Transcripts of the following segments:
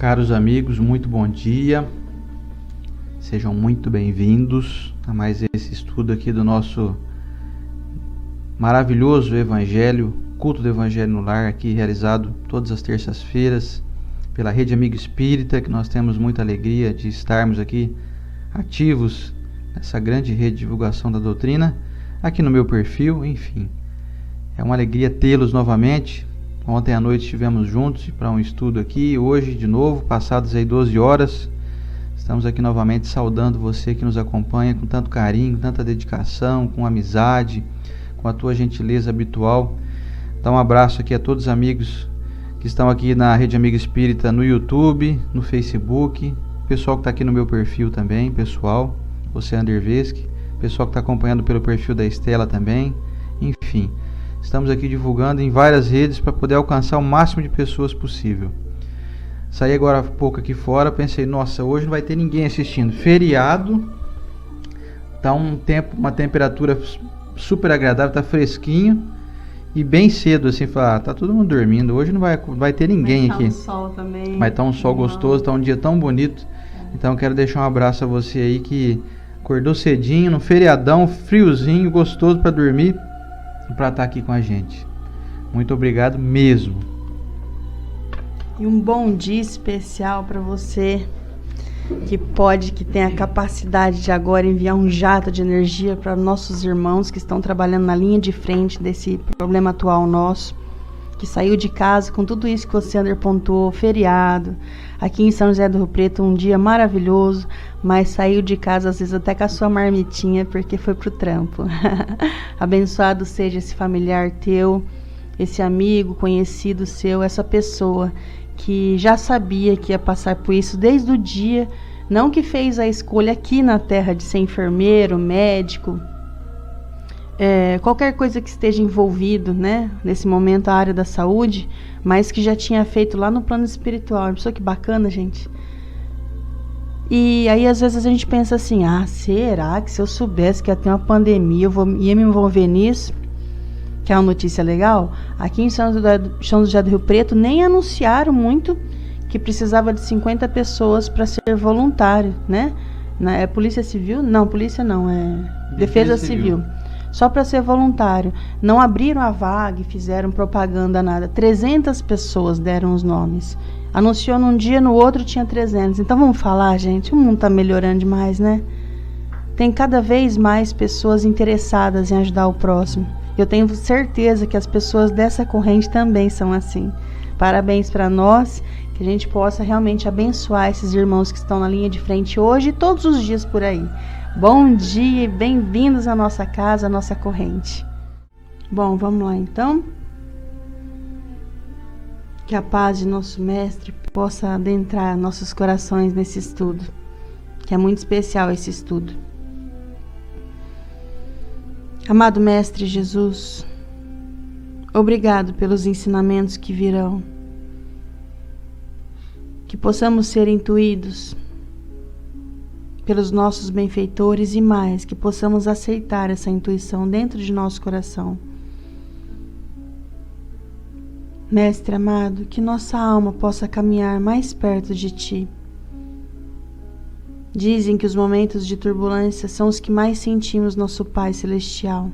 Caros amigos, muito bom dia. Sejam muito bem-vindos a mais esse estudo aqui do nosso maravilhoso Evangelho, culto do Evangelho no Lar, aqui realizado todas as terças-feiras pela Rede Amigo Espírita, que nós temos muita alegria de estarmos aqui ativos nessa grande rede de divulgação da doutrina, aqui no meu perfil, enfim. É uma alegria tê-los novamente. Ontem à noite estivemos juntos para um estudo aqui, hoje de novo, passadas aí 12 horas, estamos aqui novamente saudando você que nos acompanha com tanto carinho, com tanta dedicação, com amizade, com a tua gentileza habitual. Dá um abraço aqui a todos os amigos que estão aqui na Rede Amigo Espírita no YouTube, no Facebook, pessoal que está aqui no meu perfil também, pessoal, você Anderveski, pessoal que está acompanhando pelo perfil da Estela também, enfim. Estamos aqui divulgando em várias redes para poder alcançar o máximo de pessoas possível. Saí agora há pouco aqui fora, pensei, nossa, hoje não vai ter ninguém assistindo. Feriado, tá uma temperatura super agradável, tá fresquinho e bem cedo assim, falar, tá todo mundo dormindo, hoje não vai ter ninguém aqui. Vai estar um sol também. Vai estar um sol gostoso, tá um dia tão bonito. Então quero deixar um abraço a você aí que acordou cedinho, no feriadão, friozinho, gostoso para dormir, para estar aqui com a gente. Muito obrigado mesmo. E um bom dia especial para você que tem a capacidade de agora enviar um jato de energia para nossos irmãos que estão trabalhando na linha de frente desse problema atual nosso, que saiu de casa com tudo isso que você, Ander, pontuou, feriado, aqui em São José do Rio Preto, um dia maravilhoso, mas saiu de casa às vezes até com a sua marmitinha, porque foi pro trampo. Abençoado seja esse familiar teu, esse amigo, conhecido seu, essa pessoa que já sabia que ia passar por isso desde o dia, não que fez a escolha aqui na Terra de ser enfermeiro, médico, qualquer coisa que esteja envolvido, né, nesse momento a área da saúde, mas que já tinha feito lá no plano espiritual. Uma pessoa que bacana, gente. E aí às vezes a gente pensa assim, será que se eu soubesse que ia ter uma pandemia ia me envolver nisso? Que é uma notícia legal. Aqui em São José do Rio Preto nem anunciaram muito que precisava de 50 pessoas para ser voluntário, né? É Polícia Civil? Não, polícia não, é Defesa Civil. Só para ser voluntário. Não abriram a vaga e fizeram propaganda, nada. 300 pessoas deram os nomes. Anunciou num dia, no outro tinha 300. Então vamos falar, gente, o mundo está melhorando demais, né? Tem cada vez mais pessoas interessadas em ajudar o próximo. Eu tenho certeza que as pessoas dessa corrente também são assim. Parabéns para nós, que a gente possa realmente abençoar esses irmãos que estão na linha de frente hoje e todos os dias por aí. Bom dia e bem-vindos à nossa casa, à nossa corrente. Bom, vamos lá então. Que a paz de nosso Mestre possa adentrar nossos corações nesse estudo, que é muito especial esse estudo. Amado Mestre Jesus, obrigado pelos ensinamentos que virão, que possamos ser intuídos pelos nossos benfeitores e mais, que possamos aceitar essa intuição dentro de nosso coração. Mestre amado, que nossa alma possa caminhar mais perto de Ti. Dizem que os momentos de turbulência são os que mais sentimos nosso Pai Celestial.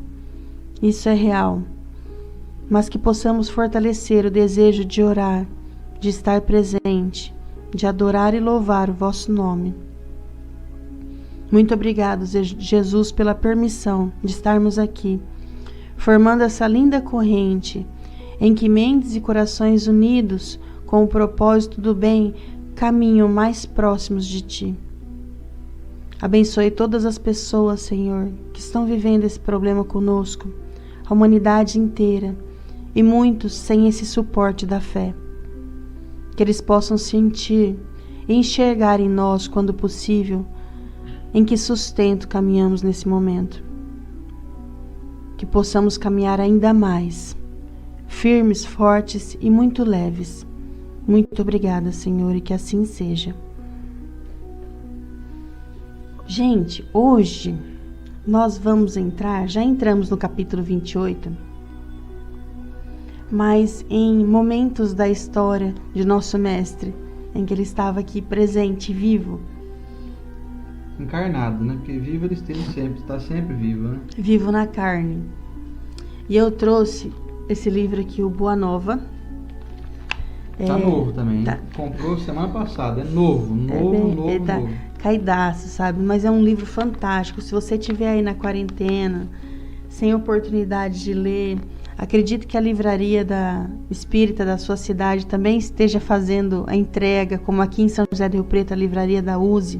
Isso é real. Mas que possamos fortalecer o desejo de orar, de estar presente, de adorar e louvar o vosso nome. Muito obrigado, Jesus, pela permissão de estarmos aqui, formando essa linda corrente em que mentes e corações unidos com o propósito do bem caminham mais próximos de Ti. Abençoe todas as pessoas, Senhor, que estão vivendo esse problema conosco, a humanidade inteira, e muitos sem esse suporte da fé. Que eles possam sentir e enxergar em nós, quando possível, em que sustento caminhamos nesse momento. Que possamos caminhar ainda mais, firmes, fortes e muito leves. Muito obrigada, Senhor, e que assim seja. Gente, hoje nós vamos entrar, já entramos no capítulo 28, mas em momentos da história de nosso Mestre, em que ele estava aqui presente, vivo. Encarnado, né? Porque vivo ele esteve sempre, está sempre vivo, né? Vivo na carne. E eu trouxe esse livro aqui, o Boa Nova. Tá novo também, tá. Hein? Comprou semana passada, é novo. Tá caidaço, sabe? Mas é um livro fantástico. Se você estiver aí na quarentena, sem oportunidade de ler, acredito que a livraria da espírita da sua cidade também esteja fazendo a entrega, como aqui em São José do Rio Preto, a livraria da USE.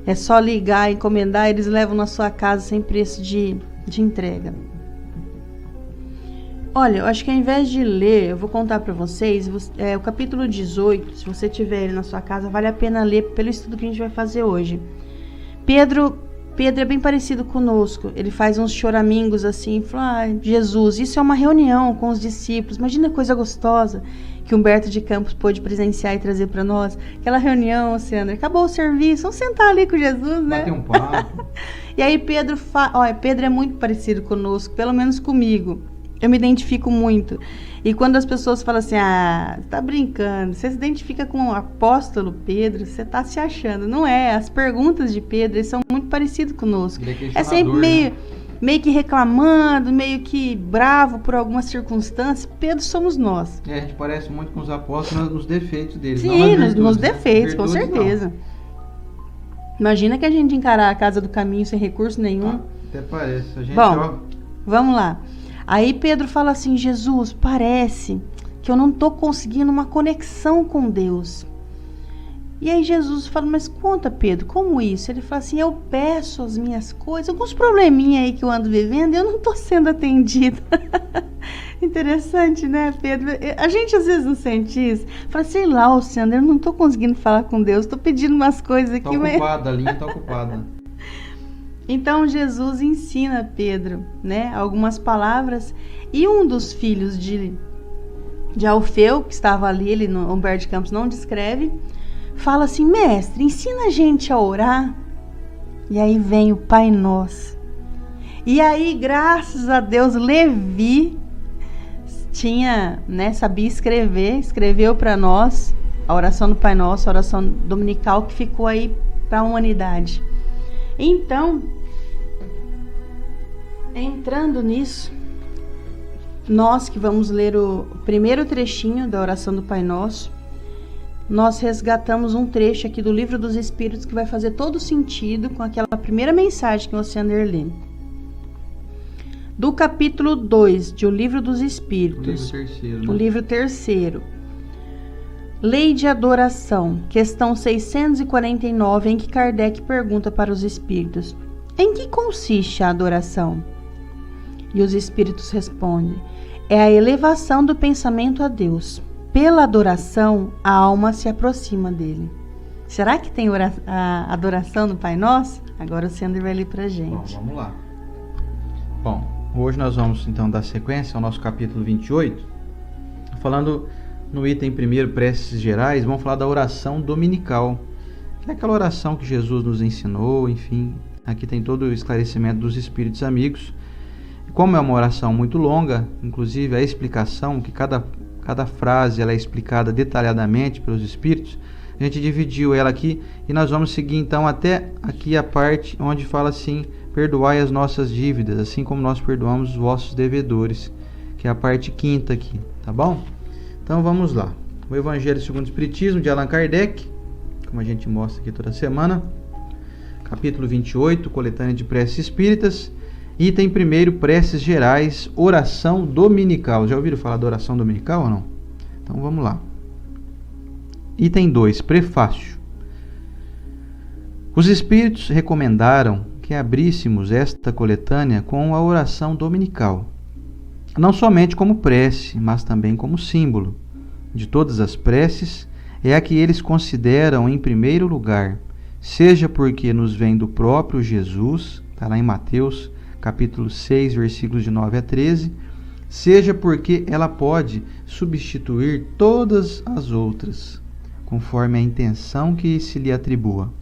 É só ligar, encomendar, eles levam na sua casa sem preço de entrega. Olha, eu acho que ao invés de ler, eu vou contar para vocês, o capítulo 18, se você tiver ele na sua casa, vale a pena ler pelo estudo que a gente vai fazer hoje. Pedro é bem parecido conosco, ele faz uns choramingos assim, fala, Jesus, isso é uma reunião com os discípulos, imagina que coisa gostosa que Humberto de Campos pôde presenciar e trazer para nós, aquela reunião, Sandra, acabou o serviço, vamos sentar ali com Jesus, né? Bater um papo. E aí Pedro é muito parecido conosco, pelo menos comigo. Eu me identifico muito. E quando as pessoas falam assim, você tá brincando, você se identifica com o apóstolo Pedro, você tá se achando. Não é, as perguntas de Pedro, eles são muito parecidos conosco. É sempre meio que reclamando, meio que bravo por alguma circunstância. Pedro somos nós. A gente parece muito com os apóstolos nos defeitos deles. Sim, nos defeitos, com certeza. Não. Imagina que a gente encarar a casa do caminho sem recurso nenhum. Até parece. Bom, vamos lá. Aí Pedro fala assim, Jesus, parece que eu não estou conseguindo uma conexão com Deus. E aí Jesus fala, mas conta Pedro, como isso? Ele fala assim, eu peço as minhas coisas, alguns probleminha aí que eu ando vivendo e eu não estou sendo atendido. Interessante, né, Pedro? A gente às vezes não sente isso. Fala, sei lá, Sandra, eu não estou conseguindo falar com Deus, estou pedindo umas coisas aqui. Está ocupada, a linha está ocupada. Então Jesus ensina a Pedro, né, algumas palavras, e um dos filhos de Alfeu, que estava ali, ele no Humberto de Campos não descreve, fala assim, mestre, ensina a gente a orar. E aí vem o Pai Nosso. E aí, graças a Deus, Levi sabia escrever, escreveu para nós a oração do Pai Nosso, a oração dominical que ficou aí para a humanidade. Então, entrando nisso, nós que vamos ler o primeiro trechinho da oração do Pai Nosso, nós resgatamos um trecho aqui do Livro dos Espíritos que vai fazer todo sentido com aquela primeira mensagem que você andou lendo. Do capítulo 2 de O Livro dos Espíritos, o livro terceiro, Lei de Adoração, questão 649, em que Kardec pergunta para os espíritos, em que consiste a adoração? E os espíritos respondem, é a elevação do pensamento a Deus. Pela adoração, a alma se aproxima dele. Será que tem a adoração do Pai Nosso? Agora o Sandro vai ler pra gente. Bom, vamos lá. Bom, hoje nós vamos então dar sequência ao nosso capítulo 28, falando no item primeiro, preces gerais, vamos falar da oração dominical, que é aquela oração que Jesus nos ensinou, enfim, aqui tem todo o esclarecimento dos espíritos amigos. Como é uma oração muito longa, inclusive a explicação, que cada frase ela é explicada detalhadamente pelos espíritos, a gente dividiu ela aqui e nós vamos seguir então até aqui a parte onde fala assim, perdoai as nossas dívidas, assim como nós perdoamos os vossos devedores, que é a parte quinta aqui, tá bom? Então vamos lá. O Evangelho segundo o Espiritismo de Allan Kardec, como a gente mostra aqui toda semana, capítulo 28, coletânea de preces espíritas, item primeiro, preces gerais, oração dominical. Já ouviram falar da oração dominical ou não? Então vamos lá. Item 2, prefácio. Os espíritos recomendaram que abríssemos esta coletânea com a oração dominical, não somente como prece, mas também como símbolo. De todas as preces, é a que eles consideram em primeiro lugar, seja porque nos vem do próprio Jesus, está lá em Mateus, capítulo 6, versículos de 9 a 13, seja porque ela pode substituir todas as outras, conforme a intenção que se lhe atribua.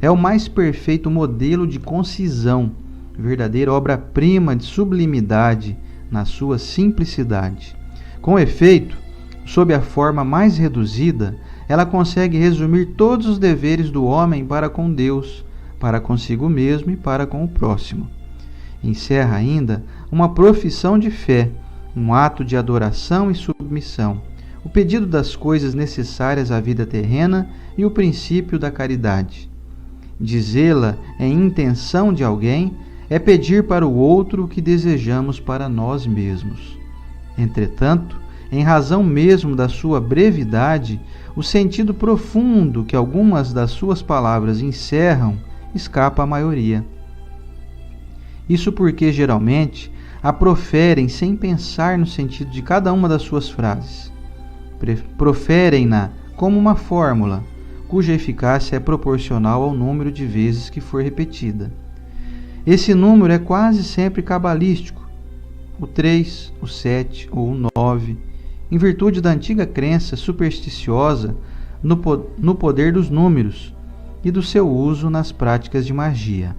É o mais perfeito modelo de concisão, verdadeira obra-prima de sublimidade, na sua simplicidade. Com efeito, sob a forma mais reduzida, ela consegue resumir todos os deveres do homem para com Deus, para consigo mesmo e para com o próximo. Encerra ainda uma profissão de fé, um ato de adoração e submissão, o pedido das coisas necessárias à vida terrena e o princípio da caridade. Dizê-la em intenção de alguém é pedir para o outro o que desejamos para nós mesmos. Entretanto, em razão mesmo da sua brevidade, o sentido profundo que algumas das suas palavras encerram escapa à maioria. Isso porque, geralmente, a proferem sem pensar no sentido de cada uma das suas frases. Proferem-na como uma fórmula, cuja eficácia é proporcional ao número de vezes que for repetida. Esse número é quase sempre cabalístico, o 3, o 7 ou o 9, em virtude da antiga crença supersticiosa no poder dos números e do seu uso nas práticas de magia.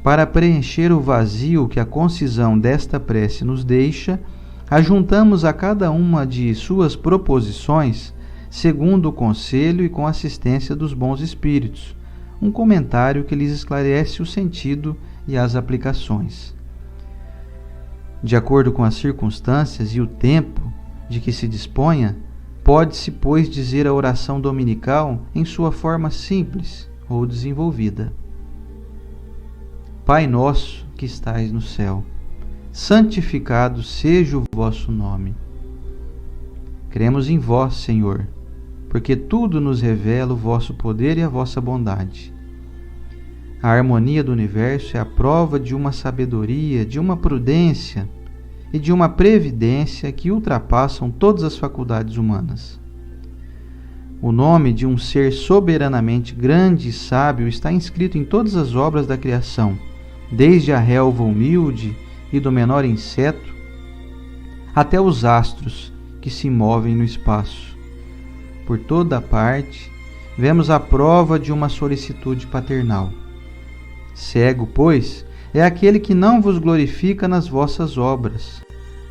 Para preencher o vazio que a concisão desta prece nos deixa, ajuntamos a cada uma de suas proposições, segundo o conselho e com assistência dos bons espíritos, um comentário que lhes esclarece o sentido e as aplicações. De acordo com as circunstâncias e o tempo de que se disponha, pode-se, pois, dizer a oração dominical em sua forma simples ou desenvolvida. Pai nosso que estais no céu, santificado seja o vosso nome. Cremos em vós, Senhor, porque tudo nos revela o vosso poder e a vossa bondade. A harmonia do universo é a prova de uma sabedoria, de uma prudência e de uma previdência que ultrapassam todas as faculdades humanas. O nome de um ser soberanamente grande e sábio está inscrito em todas as obras da criação, desde a relva humilde e do menor inseto até os astros que se movem no espaço. Por toda parte, vemos a prova de uma solicitude paternal. Cego, pois, é aquele que não vos glorifica nas vossas obras,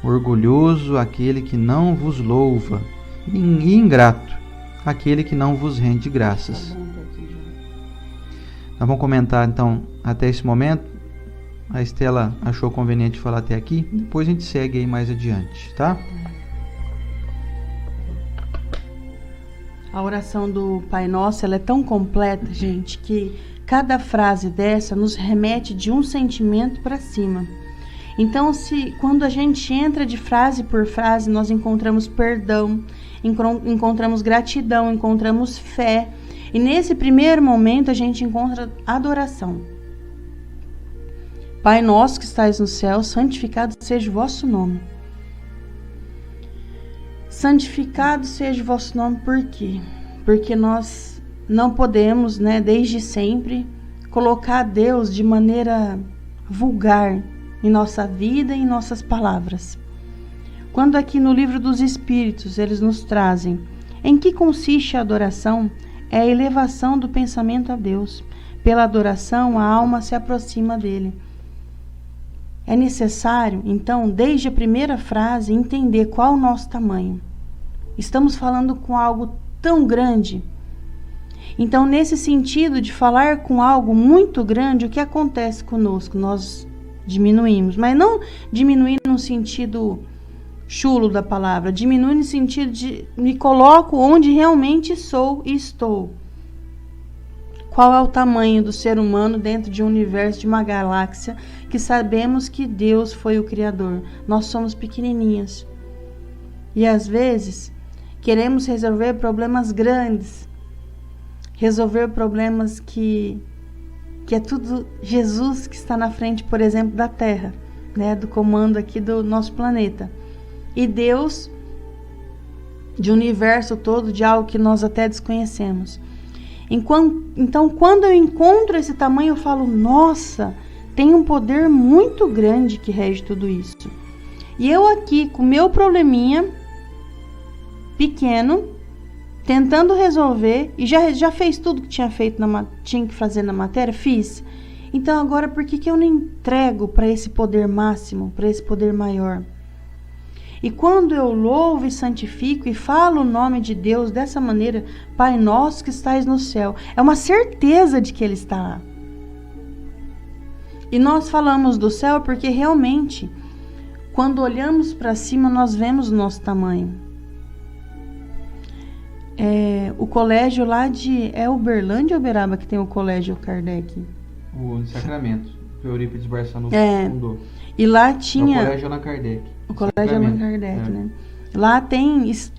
orgulhoso aquele que não vos louva, e ingrato aquele que não vos rende graças. Nós vamos comentar então até esse momento. A Estela achou conveniente falar até aqui, depois a gente segue aí mais adiante, tá? A oração do Pai Nosso, ela é tão completa, gente, que cada frase dessa nos remete de um sentimento para cima. Então, quando a gente entra de frase por frase, nós encontramos perdão, encontramos gratidão, encontramos fé. E nesse primeiro momento a gente encontra adoração. Pai nosso que estais no céu, santificado seja o vosso nome. Santificado seja o vosso nome por quê? Porque nós não podemos, desde sempre, colocar Deus de maneira vulgar em nossa vida e em nossas palavras. Quando aqui no Livro dos Espíritos eles nos trazem em que consiste a adoração, é a elevação do pensamento a Deus. Pela adoração, a alma se aproxima dele. É necessário, então, desde a primeira frase, entender qual o nosso tamanho. Estamos falando com algo tão grande. Então, nesse sentido de falar com algo muito grande, o que acontece conosco? Nós diminuímos, mas não diminuir no sentido chulo da palavra, diminuir no sentido de me coloco onde realmente sou e estou. Qual é o tamanho do ser humano dentro de um universo, de uma galáxia, que sabemos que Deus foi o Criador? Nós somos pequenininhas. E às vezes queremos resolver problemas grandes, resolver problemas que é tudo Jesus que está na frente, por exemplo, da Terra, do comando aqui do nosso planeta. E Deus, de um universo todo, de algo que nós até desconhecemos. Então, quando eu encontro esse tamanho, eu falo, nossa, tem um poder muito grande que rege tudo isso. E eu aqui, com meu probleminha pequeno, tentando resolver, e já fez tudo que tinha que fazer na matéria? Fiz. Então, agora, por que eu não entrego para esse poder máximo, para esse poder maior? E quando eu louvo e santifico e falo o nome de Deus dessa maneira, Pai nosso que estais no céu, é uma certeza de que Ele está lá. E nós falamos do céu porque realmente, quando olhamos para cima, nós vemos o nosso tamanho. O colégio lá de... É Uberlândia ou Uberaba que tem o colégio Kardec? O Sacramento, que o Eurípides Barçanufo fundou. E lá tinha... O colégio Allan Kardec. O colégio Allan Kardec, né? Lá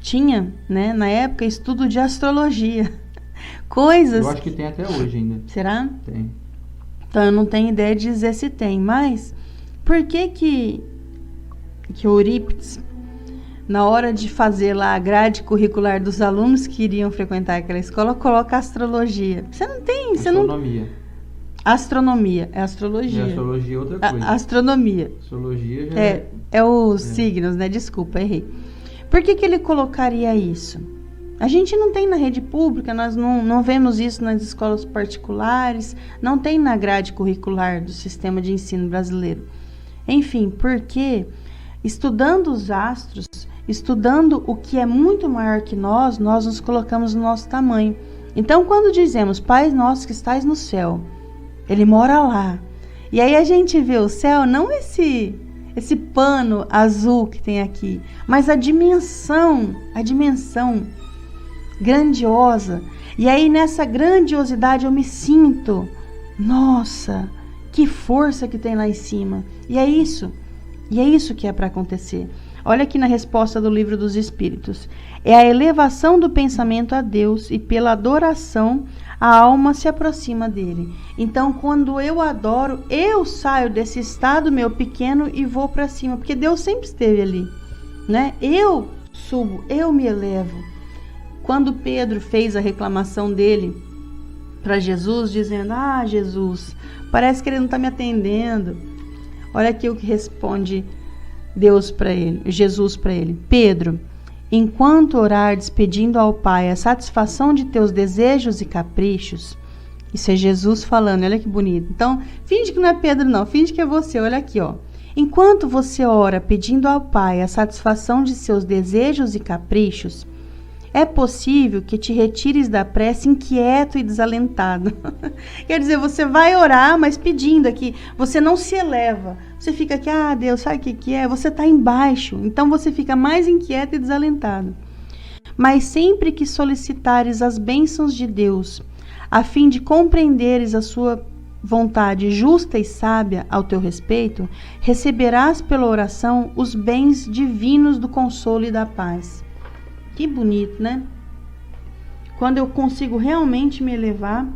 tinha, né, na época, estudo de astrologia. Coisas... Eu acho que tem até hoje ainda. Será? Tem. Então, eu não tenho ideia de dizer se tem, mas por que o Eurípides, na hora de fazer lá a grade curricular dos alunos que iriam frequentar aquela escola, coloca astrologia? Você não tem... Astronomia. Astronomia, é astrologia. E astrologia é outra coisa. Astronomia. Astrologia já é os signos, né? Desculpa, errei. Por que ele colocaria isso? A gente não tem na rede pública, nós não vemos isso nas escolas particulares, não tem na grade curricular do sistema de ensino brasileiro. Enfim, porque estudando os astros, estudando o que é muito maior que nós nos colocamos no nosso tamanho. Então, quando dizemos, Pai nosso que estais no céu, Ele mora lá. E aí a gente vê o céu, não esse pano azul que tem aqui, mas a dimensão grandiosa. E aí nessa grandiosidade eu me sinto, nossa, que força que tem lá em cima. E é isso que é para acontecer. Olha aqui na resposta do Livro dos Espíritos. É a elevação do pensamento a Deus e pela adoração a alma se aproxima dele. Então, quando eu adoro, eu saio desse estado meu pequeno e vou para cima, porque Deus sempre esteve ali, né? Eu subo, eu me elevo. Quando Pedro fez a reclamação dele para Jesus, dizendo: Jesus, parece que ele não está me atendendo. Olha aqui o que responde Jesus para ele: Pedro, enquanto orares pedindo ao Pai a satisfação de teus desejos e caprichos, isso é Jesus falando, olha que bonito. Então, finge que não é Pedro não, finge que é você, olha aqui, ó. Enquanto você ora pedindo ao Pai a satisfação de seus desejos e caprichos, é possível que te retires da prece inquieto e desalentado. Quer dizer, você vai orar, mas pedindo aqui, você não se eleva. Você fica aqui, Deus, sabe o que é? Você está embaixo, então você fica mais inquieto e desalentado. Mas sempre que solicitares as bênçãos de Deus, a fim de compreenderes a sua vontade justa e sábia ao teu respeito, receberás pela oração os bens divinos do consolo e da paz. Que bonito, né? Quando eu consigo realmente me elevar,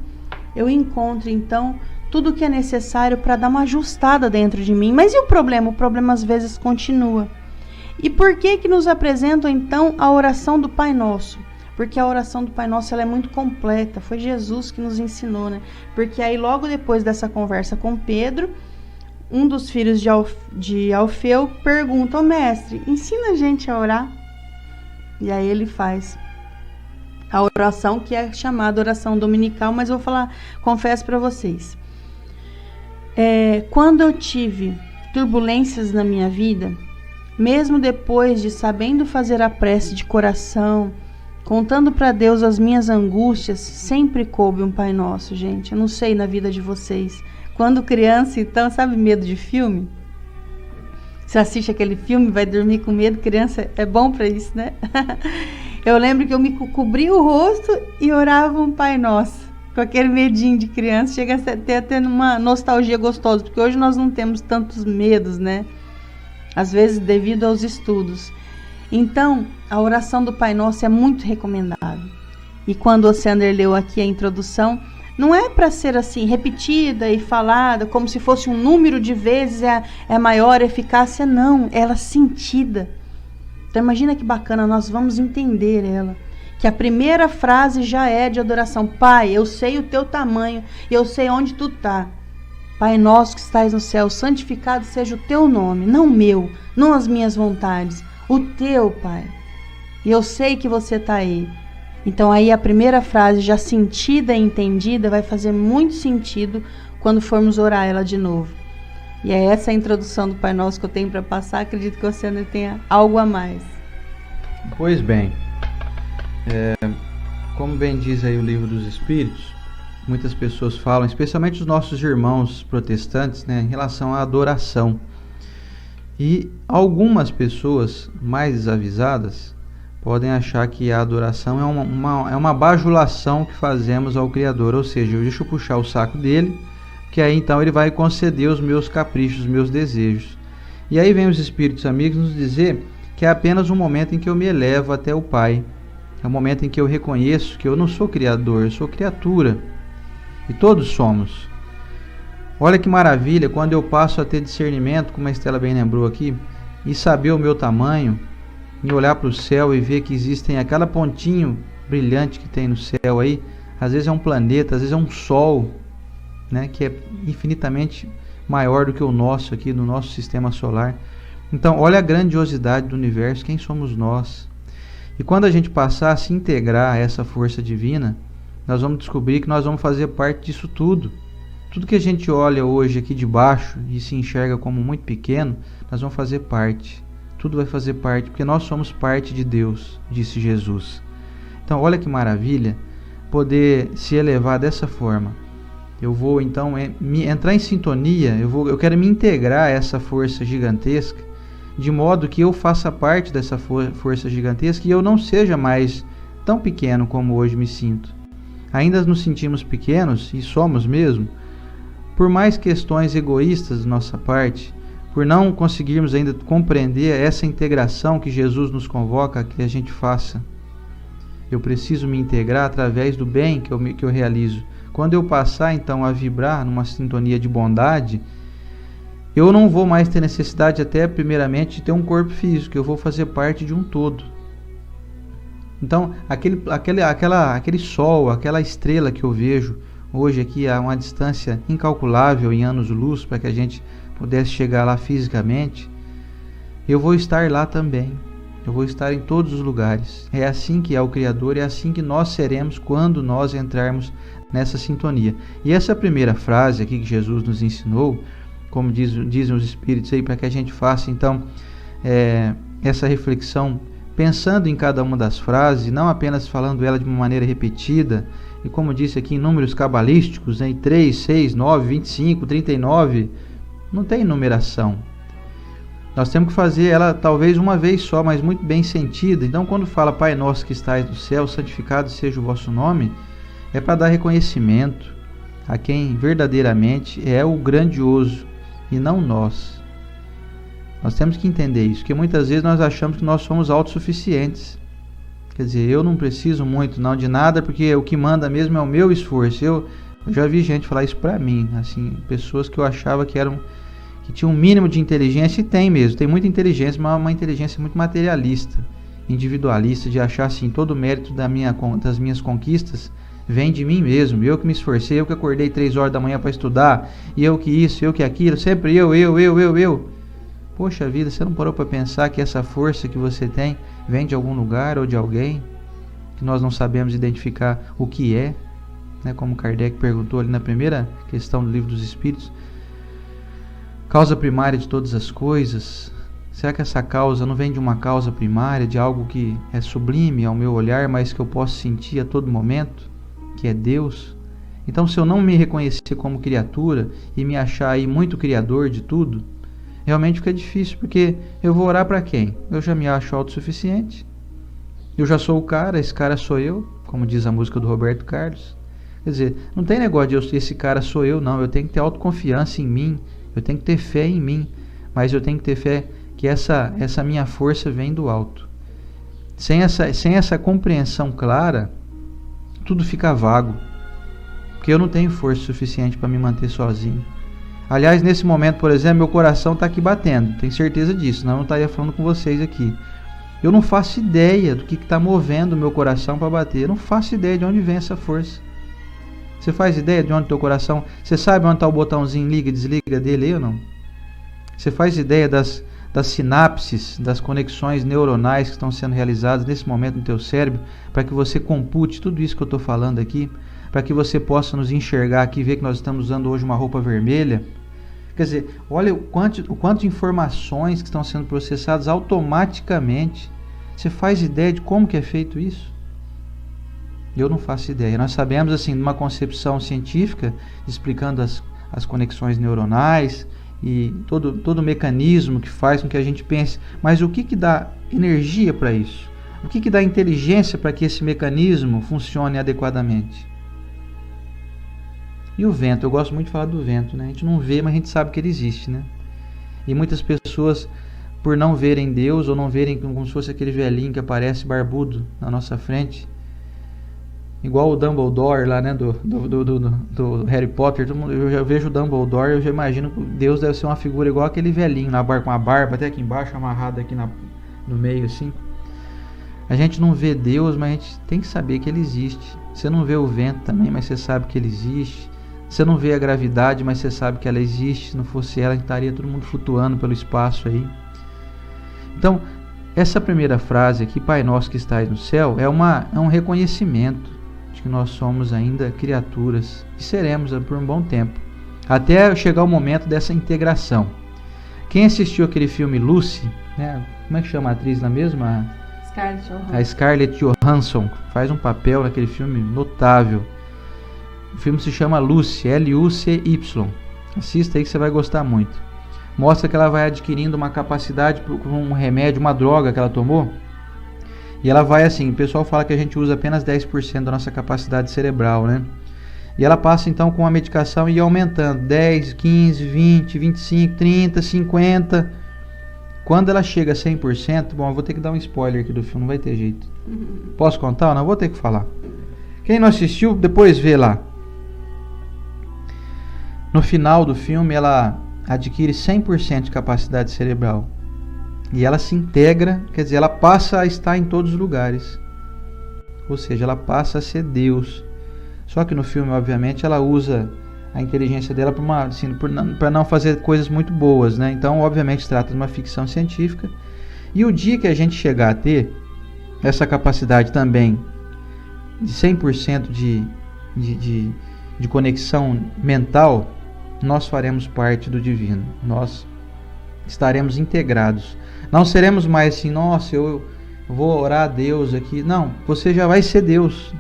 eu encontro, então, tudo o que é necessário para dar uma ajustada dentro de mim. Mas e o problema? O problema, às vezes, continua. E por que nos apresentam, então, a oração do Pai Nosso? Porque a oração do Pai Nosso ela é muito completa. Foi Jesus que nos ensinou, né? Porque aí, logo depois dessa conversa com Pedro, um dos filhos de Alfeu pergunta: mestre, ensina a gente a orar. E aí ele faz a oração que é chamada oração dominical, mas eu vou falar, confesso para vocês. Quando eu tive turbulências na minha vida, mesmo depois de sabendo fazer a prece de coração, contando para Deus as minhas angústias, sempre coube um Pai Nosso, gente. Eu não sei na vida de vocês. Quando criança, então, sabe medo de filme? Você assiste aquele filme, vai dormir com medo, criança é bom para isso, né? Eu lembro que eu me cobria o rosto e orava um Pai Nosso, com aquele medinho de criança, chega até uma nostalgia gostosa, porque hoje nós não temos tantos medos, né? Às vezes devido aos estudos. Então, a oração do Pai Nosso é muito recomendada. E quando o Sander leu aqui a introdução, não é para ser assim, repetida e falada, como se fosse um número de vezes é maior eficácia, não, ela sentida. Então imagina que bacana, nós vamos entender ela. Que a primeira frase já é de adoração. Pai, eu sei o teu tamanho, eu sei onde tu tá. Pai nosso que estais no céu, santificado seja o teu nome, não o meu, não as minhas vontades, o teu, Pai. E eu sei que você tá aí. Então aí a primeira frase já sentida e entendida vai fazer muito sentido quando formos orar ela de novo. E é essa a introdução do Pai Nosso que eu tenho para passar. Acredito que você ainda tenha algo a mais. Pois bem, como bem diz aí o Livro dos Espíritos, muitas pessoas falam, especialmente os nossos irmãos protestantes, né, em relação à adoração. E algumas pessoas mais desavisadas podem achar que a adoração é uma bajulação que fazemos ao Criador, ou seja, deixa eu puxar o saco dele, que aí então ele vai conceder os meus caprichos, os meus desejos. E aí vem os Espíritos amigos nos dizer que é apenas um momento em que eu me elevo até o Pai. É um momento em que eu reconheço que eu não sou Criador, eu sou criatura. E todos somos. Olha que maravilha, quando eu passo a ter discernimento, como a Estela bem lembrou aqui, e saber o meu tamanho, e olhar para o céu e ver que existem aquela pontinho brilhante que tem no céu aí, às vezes é um planeta, às vezes é um sol, né, que é infinitamente maior do que o nosso aqui, no nosso sistema solar. Então, olha a grandiosidade do universo, quem somos nós. E quando a gente passar a se integrar a essa força divina, nós vamos descobrir que nós vamos fazer parte disso tudo. Tudo que a gente olha hoje aqui de baixo e se enxerga como muito pequeno, nós vamos fazer parte. Tudo vai fazer parte, porque nós somos parte de Deus, disse Jesus. Então, olha que maravilha poder se elevar dessa forma. Eu vou então entrar em sintonia, eu quero me integrar a essa força gigantesca, de modo que eu faça parte dessa força gigantesca e eu não seja mais tão pequeno como hoje me sinto. Ainda nos sentimos pequenos, e somos mesmo, por mais questões egoístas da nossa parte, por não conseguirmos ainda compreender essa integração que Jesus nos convoca que a gente faça. Eu preciso me integrar através do bem que eu realizo. Quando eu passar então a vibrar numa sintonia de bondade, eu não vou mais ter necessidade até primeiramente de ter um corpo físico, eu vou fazer parte de um todo. Então aquele sol, aquela estrela que eu vejo hoje aqui a uma distância incalculável em anos-luz para que a gente pudesse chegar lá fisicamente, eu vou estar lá também. Eu vou estar em todos os lugares. É assim que é o Criador, é assim que nós seremos quando nós entrarmos nessa sintonia. E essa primeira frase aqui que Jesus nos ensinou, como dizem os Espíritos aí, para que a gente faça então essa reflexão, pensando em cada uma das frases, não apenas falando ela de uma maneira repetida, e como disse aqui em números cabalísticos, em 3, 6, 9, 25, 39, não tem numeração. Nós temos que fazer ela talvez uma vez só, mas muito bem sentida. Então quando fala Pai Nosso que estais no céu, santificado seja o vosso nome, é para dar reconhecimento a quem verdadeiramente é o grandioso e não nós. Nós temos que entender isso, porque muitas vezes nós achamos que nós somos autossuficientes. Quer dizer, eu não preciso muito não de nada, porque o que manda mesmo é o meu esforço. Eu já vi gente falar isso pra mim, assim, pessoas que eu achava que tinham um mínimo de inteligência, e tem mesmo, tem muita inteligência, mas uma inteligência muito materialista, individualista, de achar assim, todo o mérito das minhas conquistas vem de mim mesmo, eu que me esforcei, eu que acordei 3 horas da manhã para estudar, e eu que isso, eu que aquilo, sempre eu. Poxa vida, você não parou para pensar que essa força que você tem vem de algum lugar ou de alguém, que nós não sabemos identificar o que é, né? Como Kardec perguntou ali na primeira questão do Livro dos Espíritos, causa primária de todas as coisas. Será que essa causa não vem de uma causa primária, de algo que é sublime ao meu olhar, mas que eu posso sentir a todo momento, que é Deus? Então, se eu não me reconhecer como criatura e me achar aí muito criador de tudo, realmente fica difícil, porque eu vou orar para quem? Eu já me acho autossuficiente, eu já sou o cara, esse cara sou eu, como diz a música do Roberto Carlos. Quer dizer, não tem negócio de esse cara sou eu, não. Eu tenho que ter autoconfiança em mim, eu tenho que ter fé em mim, mas eu tenho que ter fé que essa minha força vem do alto. Sem essa compreensão clara, tudo fica vago, porque eu não tenho força suficiente para me manter sozinho. Aliás, nesse momento, por exemplo, meu coração está aqui batendo, tenho certeza disso, senão eu não estaria falando com vocês aqui. Eu não faço ideia do que está movendo o meu coração para bater, eu não faço ideia de onde vem essa força. Você faz ideia de onde teu coração... Você sabe onde está o botãozinho liga e desliga dele aí ou não? Você faz ideia das sinapses, das conexões neuronais que estão sendo realizadas nesse momento no teu cérebro, para que você compute tudo isso que eu estou falando aqui, para que você possa nos enxergar aqui, ver que nós estamos usando hoje uma roupa vermelha. Quer dizer, olha o quanto de informações que estão sendo processadas automaticamente. Você faz ideia de como que é feito isso? Eu não faço ideia. Nós sabemos, assim, numa concepção científica, explicando as conexões neuronais e todo o mecanismo que faz com que a gente pense, mas o que dá energia para isso? O que dá inteligência para que esse mecanismo funcione adequadamente? E o vento, eu gosto muito de falar do vento, né? A gente não vê, mas a gente sabe que ele existe, né? E muitas pessoas, por não verem Deus, ou não verem como se fosse aquele velhinho que aparece barbudo na nossa frente, igual o Dumbledore lá, né, do Harry Potter, eu já vejo o Dumbledore, eu já imagino que Deus deve ser uma figura igual aquele velhinho, com a barba até aqui embaixo, amarrada aqui no meio, assim. A gente não vê Deus, mas a gente tem que saber que Ele existe. Você não vê o vento também, mas você sabe que Ele existe. Você não vê a gravidade, mas você sabe que ela existe. Se não fosse ela, estaria todo mundo flutuando pelo espaço aí. Então, essa primeira frase aqui, Pai Nosso que estais no céu, é um reconhecimento de que nós somos ainda criaturas e seremos por um bom tempo, até chegar o momento dessa integração. Quem assistiu aquele filme Lucy, né? Como é que chama a atriz lá mesmo? A Scarlett Johansson faz um papel naquele filme notável. O filme se chama Lucy, L-U-C-Y. Assista aí que você vai gostar muito. Mostra que ela vai adquirindo uma capacidade com um remédio, uma droga que ela tomou. E ela vai assim, o pessoal fala que a gente usa apenas 10% da nossa capacidade cerebral, né? E ela passa então com a medicação e ia aumentando, 10, 15, 20, 25, 30, 50. Quando ela chega a 100%, bom, eu vou ter que dar um spoiler aqui do filme, não vai ter jeito. Posso contar ou não? Vou ter que falar. Quem não assistiu, depois vê lá. No final do filme, ela adquire 100% de capacidade cerebral. E ela se integra, quer dizer, ela passa a estar em todos os lugares. Ou seja, ela passa a ser Deus. Só que no filme, obviamente, ela usa a inteligência dela para não fazer coisas muito boas, né? Então, obviamente, se trata de uma ficção científica. E o dia que a gente chegar a ter essa capacidade também de 100% de conexão mental, nós faremos parte do divino. Nós estaremos integrados. Não seremos mais assim, nossa, eu vou orar a Deus aqui. Não, você já vai ser Deus.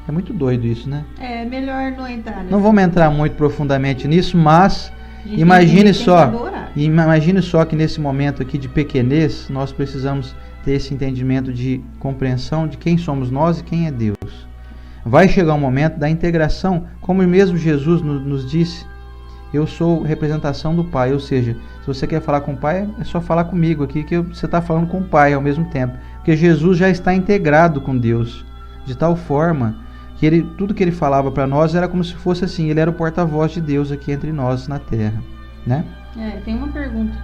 É muito doido isso, né? É melhor não entrar nessa. Não vamos entrar muito profundamente nisso, mas imagine só que nesse momento aqui de pequenez, nós precisamos ter esse entendimento de compreensão de quem somos nós e quem é Deus. Vai chegar um momento da integração, como mesmo Jesus nos disse, eu sou representação do Pai, ou seja, se você quer falar com o Pai, é só falar comigo aqui, que você está falando com o Pai ao mesmo tempo, porque Jesus já está integrado com Deus, de tal forma que tudo que ele falava para nós era como se fosse assim, ele era o porta-voz de Deus aqui entre nós na Terra, né? Tem uma pergunta.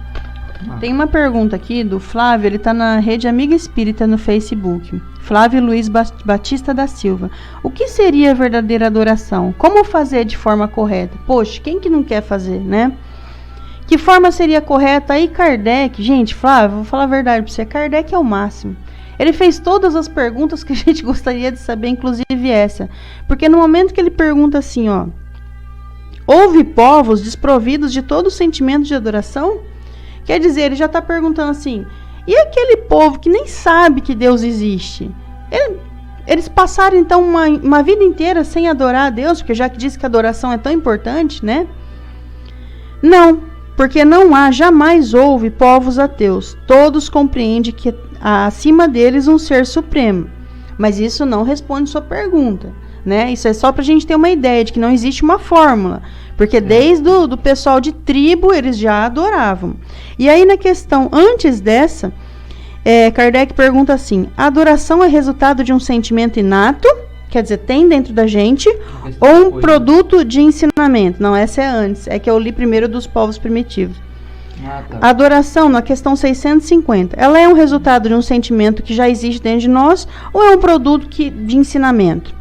Tem uma pergunta aqui do Flávio, ele está na Rede Amiga Espírita no Facebook. Flávio Luiz Batista da Silva. O que seria a verdadeira adoração? Como fazer de forma correta? Poxa, quem que não quer fazer, né? Que forma seria correta? Aí Kardec, gente, Flávio, vou falar a verdade para você, Kardec é o máximo. Ele fez todas as perguntas que a gente gostaria de saber, inclusive essa. Porque no momento que ele pergunta assim, ó, houve povos desprovidos de todo sentimento de adoração? Quer dizer, ele já está perguntando assim, e aquele povo que nem sabe que Deus existe? Eles passaram então uma vida inteira sem adorar a Deus, porque já que diz que a adoração é tão importante, né? Não, porque jamais houve povos ateus. Todos compreendem que há acima deles um ser supremo. Mas isso não responde sua pergunta, né? Isso é só para a gente ter uma ideia de que não existe uma fórmula. Porque desde o pessoal de tribo eles já adoravam. E aí na questão antes dessa, Kardec pergunta assim, a adoração é resultado de um sentimento inato, quer dizer, tem dentro da gente, ou um produto de ensinamento? Não, essa é antes, é que eu li primeiro dos povos primitivos. Tá. A adoração, na questão 650, ela é um resultado de um sentimento que já existe dentro de nós, ou é um produto de ensinamento?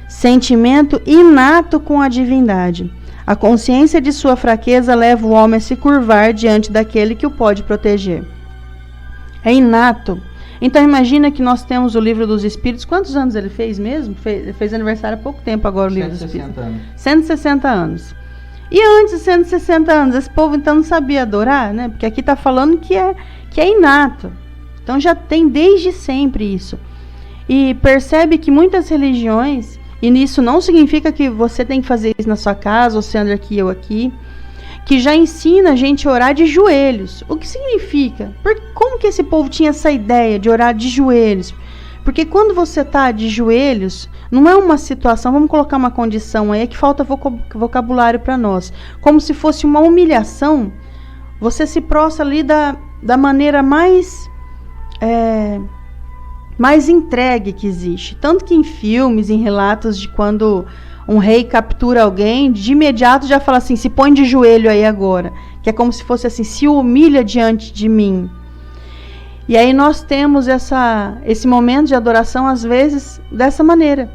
Sentimento inato com a divindade. A consciência de sua fraqueza leva o homem a se curvar diante daquele que o pode proteger. É inato. Então imagina que nós temos o Livro dos Espíritos. Quantos anos ele fez mesmo? Fez aniversário há pouco tempo agora o Livro dos Espíritos. 160 anos. E antes de 160 anos, esse povo então não sabia adorar, né? Porque aqui está falando que é inato. Então já tem desde sempre isso. E percebe que muitas religiões, e isso não significa que você tem que fazer isso na sua casa, ou Sandra aqui, eu aqui, que já ensina a gente a orar de joelhos. O que significa? Como que esse povo tinha essa ideia de orar de joelhos? Porque quando você está de joelhos, não é uma situação, vamos colocar uma condição aí, é que falta vocabulário para nós. Como se fosse uma humilhação, você se prostra ali da maneira mais entregue que existe. Tanto que em filmes, em relatos de quando um rei captura alguém, de imediato já fala assim, se põe de joelho aí agora. Que é como se fosse assim, se humilha diante de mim. E aí nós temos esse momento de adoração, às vezes, dessa maneira.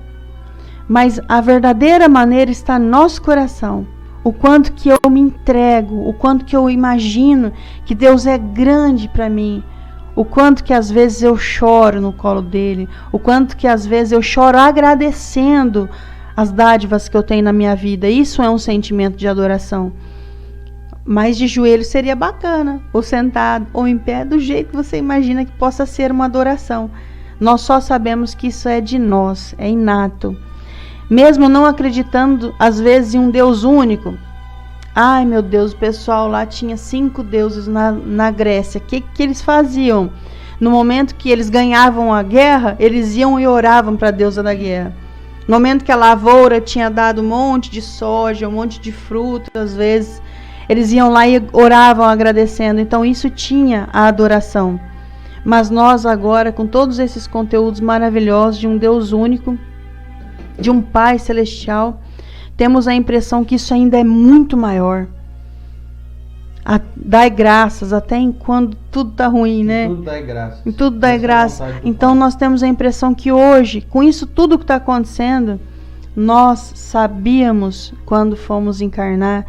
Mas a verdadeira maneira está no nosso coração. O quanto que eu me entrego, o quanto que eu imagino que Deus é grande para mim. O quanto que às vezes eu choro no colo dele. O quanto que às vezes eu choro agradecendo as dádivas que eu tenho na minha vida. Isso é um sentimento de adoração. Mas de joelho seria bacana, ou sentado, ou em pé, do jeito que você imagina que possa ser uma adoração. Nós só sabemos que isso é de nós, é inato. Mesmo não acreditando, às vezes, em um Deus único. Ai, meu Deus, o pessoal lá tinha 5 deuses na Grécia. O que eles faziam? No momento que eles ganhavam a guerra, eles iam e oravam para a deusa da guerra. No momento que a lavoura tinha dado um monte de soja, um monte de fruta, às vezes, eles iam lá e oravam agradecendo. Então isso tinha a adoração. Mas nós agora, com todos esses conteúdos maravilhosos de um Deus único, de um Pai celestial, temos a impressão que isso ainda é muito maior. Dai graças, até enquanto tudo está ruim, né? Tudo dai graças. Em tudo dai graças. Então nós temos a impressão que hoje, com isso tudo que está acontecendo, nós sabíamos quando fomos encarnar,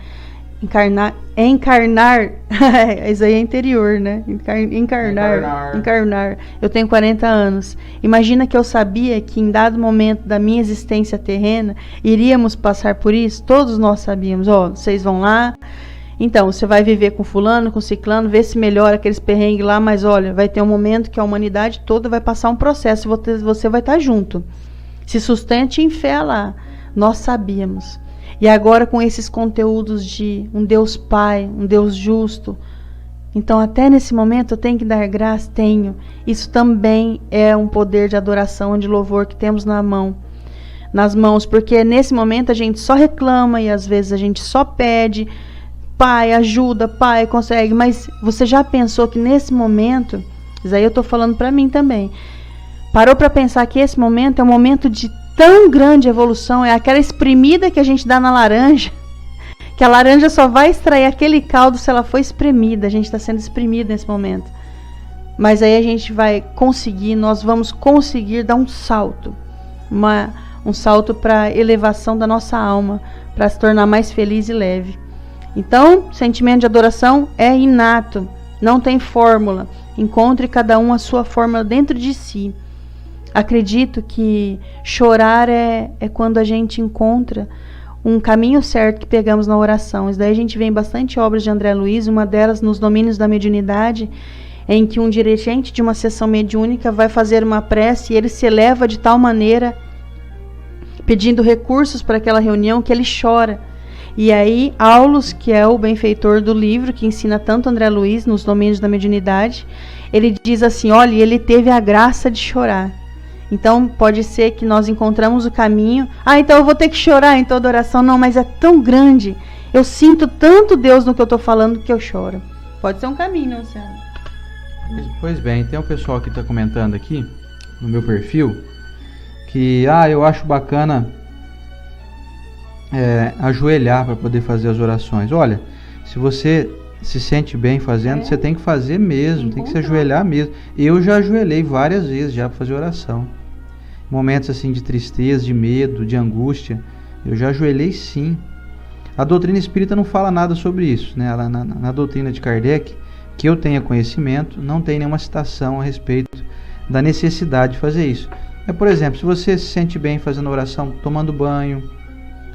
isso aí é interior, né? Encarnar. Eu tenho 40 anos. Imagina que eu sabia que em dado momento da minha existência terrena, iríamos passar por isso. Todos nós sabíamos. Vocês vão lá, então você vai viver com fulano, com ciclano, ver se melhora aqueles perrengues lá, mas olha, vai ter um momento que a humanidade toda vai passar um processo e você vai estar junto. Se sustente em fé lá. Nós sabíamos. E agora com esses conteúdos de um Deus Pai, um Deus justo. Então até nesse momento eu tenho que dar graça? Tenho. Isso também é um poder de adoração, de louvor que temos nas mãos. Porque nesse momento a gente só reclama e às vezes a gente só pede. Pai, ajuda, Pai, consegue. Mas você já pensou que nesse momento, isso aí eu estou falando para mim também. Parou para pensar que esse momento é um momento de tão grande evolução, é aquela espremida que a gente dá na laranja, que a laranja só vai extrair aquele caldo se ela for espremida. A gente está sendo espremido nesse momento. Mas aí a gente vai conseguir, nós vamos conseguir dar um salto. Um salto para a elevação da nossa alma, para se tornar mais feliz e leve. Então, sentimento de adoração é inato, não tem fórmula. Encontre cada um a sua fórmula dentro de si. Acredito que chorar é quando a gente encontra um caminho certo que pegamos na oração. Isso daí a gente vê em bastante obras de André Luiz, uma delas nos domínios da mediunidade, em que um dirigente de uma sessão mediúnica vai fazer uma prece e ele se eleva de tal maneira, pedindo recursos para aquela reunião, que ele chora. E aí Aulus, que é o benfeitor do livro, que ensina tanto André Luiz nos domínios da mediunidade, ele diz assim, olha, ele teve a graça de chorar. Então pode ser que nós encontramos o caminho. Então eu vou ter que chorar em toda oração. Não, mas é tão grande. Eu sinto tanto Deus no que eu estou falando que eu choro. Pode ser um caminho, não, Luciano? Pois bem, tem um pessoal que está comentando aqui no meu perfil que eu acho bacana ajoelhar para poder fazer as orações. Olha, se você se sente bem fazendo, você tem que fazer mesmo, tem que se ajoelhar mesmo. Eu já ajoelhei várias vezes já para fazer oração. Momentos assim de tristeza, de medo, de angústia, eu já ajoelhei sim. A doutrina espírita não fala nada sobre isso, né? Na doutrina de Kardec, que eu tenha conhecimento, não tem nenhuma citação a respeito da necessidade de fazer isso. Por exemplo, se você se sente bem fazendo oração, tomando banho,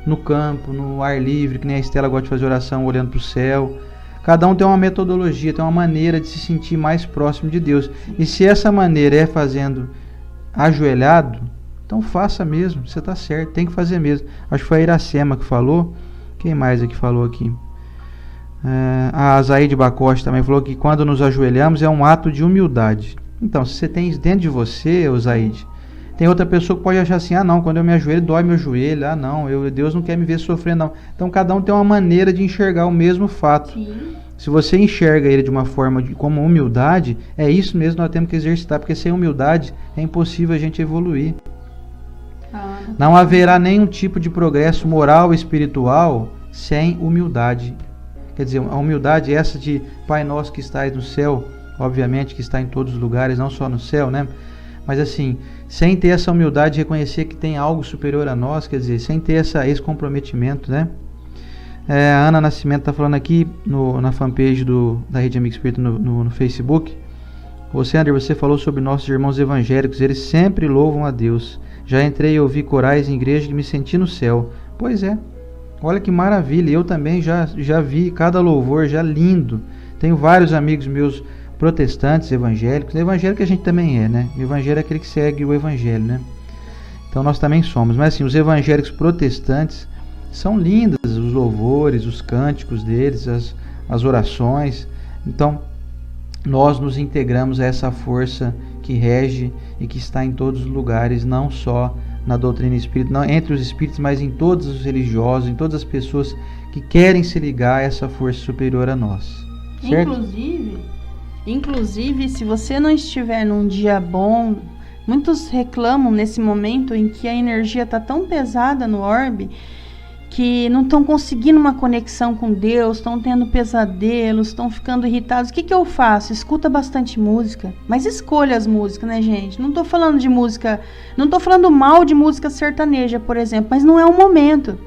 no campo, no ar livre, que nem a Estela gosta de fazer oração olhando para o céu. Cada um tem uma metodologia, tem uma maneira de se sentir mais próximo de Deus. E se essa maneira é fazendo ajoelhado, então faça mesmo, você está certo, tem que fazer mesmo. Acho que foi a Iracema que falou. Quem mais é que falou aqui? A Zaide Bacoste também falou que quando nos ajoelhamos é um ato de humildade. Então, se você tem isso dentro de você, Zaide, tem outra pessoa que pode achar assim, não, quando eu me ajoelho, dói meu joelho, não, Deus não quer me ver sofrer, não. Então, cada um tem uma maneira de enxergar o mesmo fato. Sim. Se você enxerga ele de uma forma como humildade, é isso mesmo que nós temos que exercitar, porque sem humildade é impossível a gente evoluir. Não haverá nenhum tipo de progresso moral e espiritual sem humildade. Quer dizer, a humildade é essa de Pai Nosso que estais no céu, obviamente que está em todos os lugares, não só no céu, né? Mas assim, sem ter essa humildade de reconhecer que tem algo superior a nós, quer dizer, sem ter esse comprometimento, né? A Ana Nascimento está falando aqui na fanpage da Rede Amigo Espírita no Facebook. André, você falou sobre nossos irmãos evangélicos, eles sempre louvam a Deus. Já entrei e ouvi corais em igreja que me senti no céu. Pois é, olha que maravilha, eu também já vi cada louvor, já lindo. Tenho vários amigos meus protestantes, evangélicos. Evangélico a gente também é, né? O evangelho é aquele que segue o evangelho, né? Então nós também somos. Mas assim, os evangélicos protestantes são lindas, os louvores, os cânticos deles, as orações. Então nós nos integramos a essa força que rege e que está em todos os lugares, não só na doutrina espírita, não entre os espíritos, mas em todos os religiosos, em todas as pessoas que querem se ligar a essa força superior a nós. Certo? Inclusive, se você não estiver num dia bom, muitos reclamam nesse momento em que a energia está tão pesada no orbe que não estão conseguindo uma conexão com Deus, estão tendo pesadelos, estão ficando irritados. O que eu faço? Escuta bastante música, mas escolha as músicas, né, gente? Não estou falando de música, não estou falando mal de música sertaneja, por exemplo, mas não é o momento,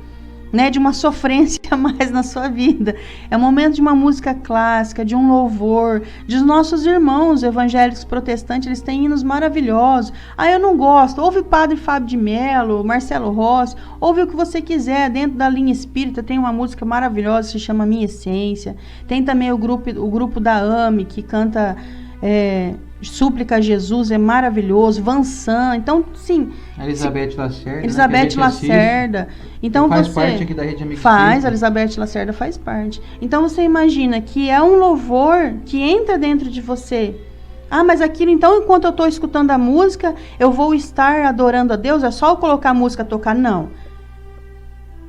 né, de uma sofrência a mais na sua vida. É o momento de uma música clássica, de um louvor, de os nossos irmãos evangélicos protestantes, eles têm hinos maravilhosos. Eu não gosto, ouve Padre Fábio de Mello, Marcelo Rossi, ouve o que você quiser. Dentro da linha espírita tem uma música maravilhosa que se chama Minha Essência. Tem também o grupo da AME, que canta Súplica a Jesus, é maravilhoso. Vansan, então sim. Elizabeth Lacerda. Elizabeth Lacerda. Então faz parte aqui da Rede Amigo Espírita. A Elizabeth Lacerda faz parte. Então você imagina que é um louvor que entra dentro de você. Mas aquilo, então, enquanto eu estou escutando a música, eu vou estar adorando a Deus? É só eu colocar a música, tocar? Não.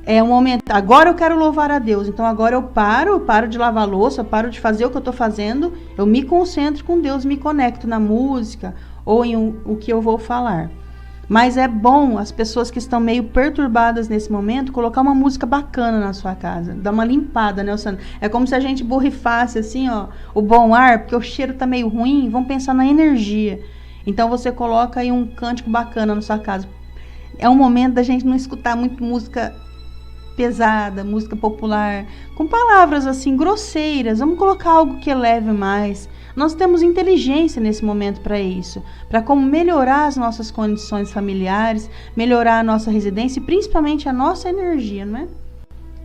É um momento, agora eu quero louvar a Deus, então agora eu paro de lavar a louça, eu paro de fazer o que eu estou fazendo, eu me concentro com Deus, me conecto na música ou em o que eu vou falar. Mas é bom as pessoas que estão meio perturbadas nesse momento colocar uma música bacana na sua casa, dar uma limpada, né, Sandro? É como se a gente borrifasse assim, o bom ar, porque o cheiro tá meio ruim, vamos pensar na energia. Então você coloca aí um cântico bacana na sua casa. É um momento da gente não escutar muito música pesada, música popular, com palavras assim grosseiras. Vamos colocar algo que eleve mais. Nós temos inteligência nesse momento para isso, para como melhorar as nossas condições familiares, melhorar a nossa residência e principalmente a nossa energia, não é?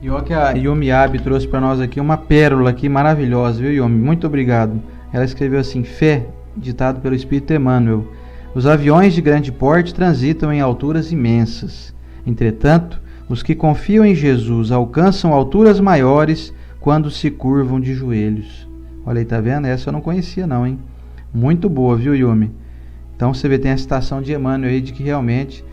E olha que a Yumi Abi trouxe para nós aqui uma pérola aqui maravilhosa, viu, Yumi? Muito obrigado. Ela escreveu assim: fé, ditado pelo Espírito Emmanuel. Os aviões de grande porte transitam em alturas imensas. Entretanto, os que confiam em Jesus alcançam alturas maiores quando se curvam de joelhos. Olha aí, tá vendo? Essa eu não conhecia não, hein? Muito boa, viu, Yumi? Então você vê, tem a citação de Emmanuel aí de que realmente,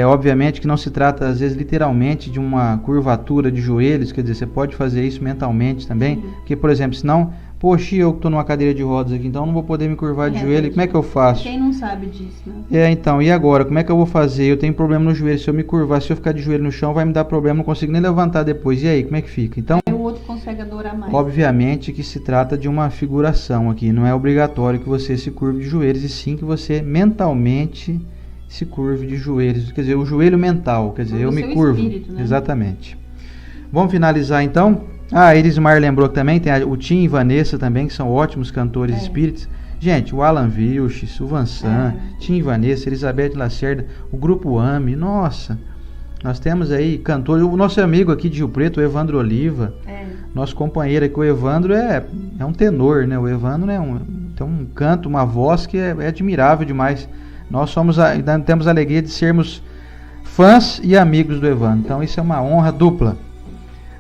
obviamente que não se trata às vezes literalmente de uma curvatura de joelhos, quer dizer, você pode fazer isso mentalmente também, porque, por exemplo, senão, poxa, eu que estou numa cadeira de rodas aqui, então não vou poder me curvar de joelho, como é que eu faço? Quem não sabe disso, né? Então, e agora? Como é que eu vou fazer? Eu tenho problema no joelho, se eu me curvar, se eu ficar de joelho no chão, vai me dar problema, não consigo nem levantar depois, e aí, como é que fica? Então, o outro consegue adorar mais. Obviamente que se trata de uma figuração aqui, não é obrigatório que você se curve de joelhos, e sim que você mentalmente se curve de joelhos, quer dizer, o joelho mental, quer dizer, eu me curvo. Espírito, né? Exatamente. Vamos finalizar então? A Elismar lembrou que também tem o Tim e Vanessa também, que são ótimos cantores espíritas. Gente, o Alan Vilches, o Vansan, Tim e Vanessa, Elizabeth Lacerda, o Grupo AME, nossa, Nós temos aí cantores, o nosso amigo aqui de Rio Preto, o Evandro Oliva, nosso companheiro aqui, o Evandro é um tenor, né? O Evandro tem um canto, uma voz que é admirável demais. Nós temos a alegria de sermos fãs e amigos do Evandro, então isso é uma honra dupla.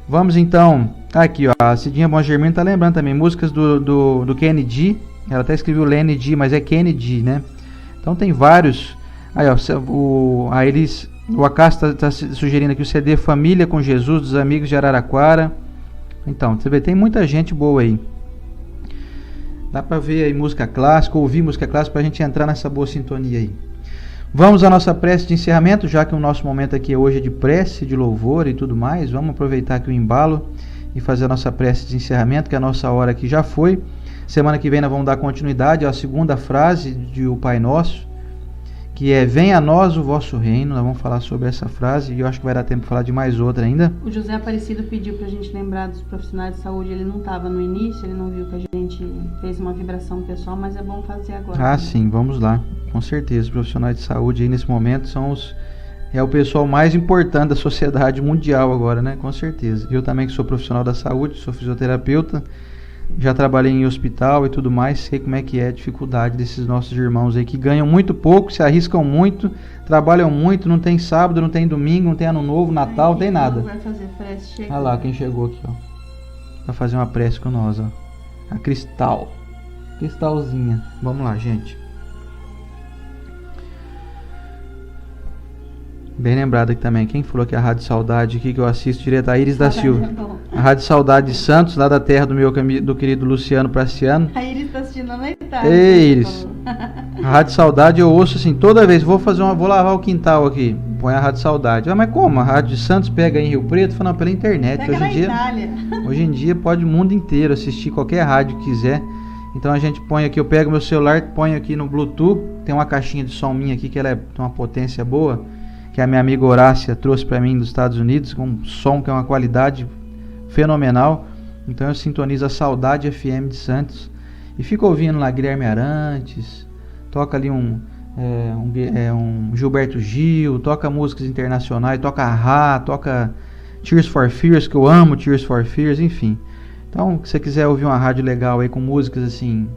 Vamos então, aqui ó, a Cidinha Bom Germino tá lembrando também, músicas do Kennedy, ela até escreveu Lenny D, mas é Kennedy, né? Então tem vários, aí ó, o Acácio está sugerindo aqui o CD Família com Jesus, dos Amigos de Araraquara. Então, você vê, tem muita gente boa aí. Dá para ver aí música clássica, ouvir música clássica para a gente entrar nessa boa sintonia aí. Vamos à nossa prece de encerramento, já que o nosso momento aqui hoje é de prece, de louvor e tudo mais. Vamos aproveitar aqui o embalo e fazer a nossa prece de encerramento, que a nossa hora aqui já foi. Semana que vem nós vamos dar continuidade à segunda frase de O Pai Nosso, que é: venha a nós o vosso reino. Nós vamos falar sobre essa frase e eu acho que vai dar tempo de falar de mais outra ainda. O José Aparecido pediu pra gente lembrar dos profissionais de saúde. Ele não estava no início, ele não viu que a gente fez uma vibração pessoal, mas é bom fazer agora. Ah, né? Sim, vamos lá. Com certeza, os profissionais de saúde aí nesse momento é o pessoal mais importante da sociedade mundial agora, né? Com certeza. Eu também que sou profissional da saúde, sou fisioterapeuta, já trabalhei em hospital e tudo mais, sei como é que é a dificuldade desses nossos irmãos aí que ganham muito pouco, se arriscam muito, trabalham muito, não tem sábado, não tem domingo, não tem ano novo, Natal, não tem nada. Vai fazer prece, chega. Olha lá quem chegou aqui, ó. Vai fazer uma prece com nós, ó. A Cristalzinha. Vamos lá, gente. Bem lembrado aqui também, quem falou que a Rádio Saudade aqui que eu assisto direto, a Iris da Silva. A Rádio Saudade de Santos, lá da terra do querido Luciano Praciano. A Iris está assistindo à noitade. Ei, Iris. A Rádio Saudade eu ouço assim, toda vez, vou lavar o quintal aqui, põe a Rádio Saudade. Ah, mas como? A Rádio de Santos pega em Rio Preto? Fala, não, pela internet. Hoje em dia pode o mundo inteiro assistir qualquer rádio que quiser. Então a gente põe aqui, eu pego meu celular, ponho aqui no Bluetooth, tem uma caixinha de som minha aqui que ela tem uma potência boa, que a minha amiga Horácia trouxe para mim dos Estados Unidos, com um som que é uma qualidade fenomenal. Então eu sintonizo a Saudade FM de Santos e fico ouvindo lá Guilherme Arantes, toca ali um Gilberto Gil, toca músicas internacionais, toca Rá, toca Tears for Fears, que eu amo Tears for Fears, enfim. Então, se você quiser ouvir uma rádio legal aí com músicas assim,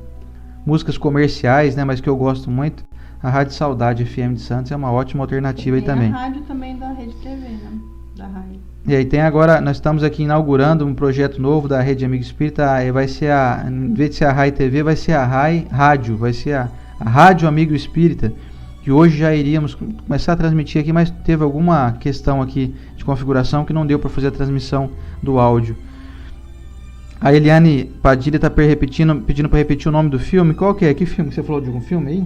músicas comerciais, né, mas que eu gosto muito, a Rádio Saudade FM de Santos é uma ótima alternativa aí também. Tem a rádio também da Rede TV, né? Da rádio. E aí tem agora, nós estamos aqui inaugurando um projeto novo da Rede Amigo Espírita, vai ser em vez de ser a Rai TV, vai ser a Rai Rádio, vai ser a Rádio Amigo Espírita, que hoje já iríamos começar a transmitir aqui, mas teve alguma questão aqui de configuração que não deu para fazer a transmissão do áudio. A Eliane Padilha está pedindo para repetir o nome do filme. Qual que é? Que filme? Você falou de algum filme aí?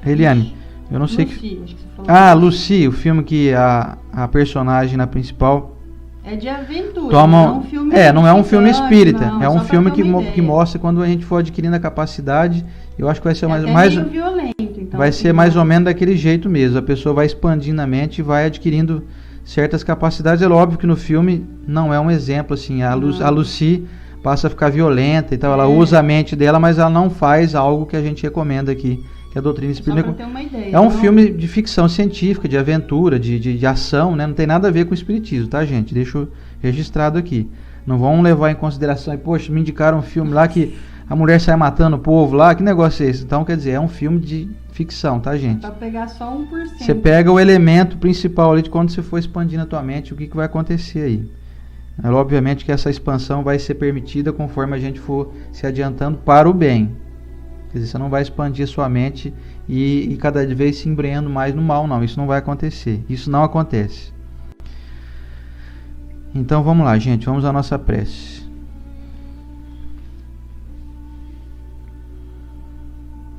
Eliane, eu não sei Lucy, acho que você falou. Lucy, o filme que a personagem na principal é de aventura, não é um filme não é um filme espírita, não, é um filme que mostra quando a gente for adquirindo a capacidade. Eu acho que vai ser mais violento, então, vai ser mais ou menos daquele jeito mesmo. A pessoa vai expandindo a mente e vai adquirindo certas capacidades. É óbvio que no filme não é um exemplo assim, a Lucy passa a ficar violenta e tal, ela usa a mente dela, mas ela não faz algo que a gente recomenda aqui, que a doutrina espírita. Só pra ter uma ideia, é um filme de ficção científica, de aventura, de ação, né? Não tem nada a ver com o espiritismo, tá, gente? Deixo registrado aqui. Não vão levar em consideração, poxa, me indicaram um filme lá que a mulher sai matando o povo lá, que negócio é esse? Então, quer dizer, é um filme de ficção, tá, gente? Pra pegar só 1%. Você pega o elemento principal ali de quando você for expandindo a tua mente, o que vai acontecer aí. Obviamente que essa expansão vai ser permitida conforme a gente for se adiantando para o bem. Quer dizer, você não vai expandir a sua mente e cada vez se embrenhando mais no mal, não. Isso não vai acontecer. Isso não acontece. Então vamos lá, gente. Vamos à nossa prece.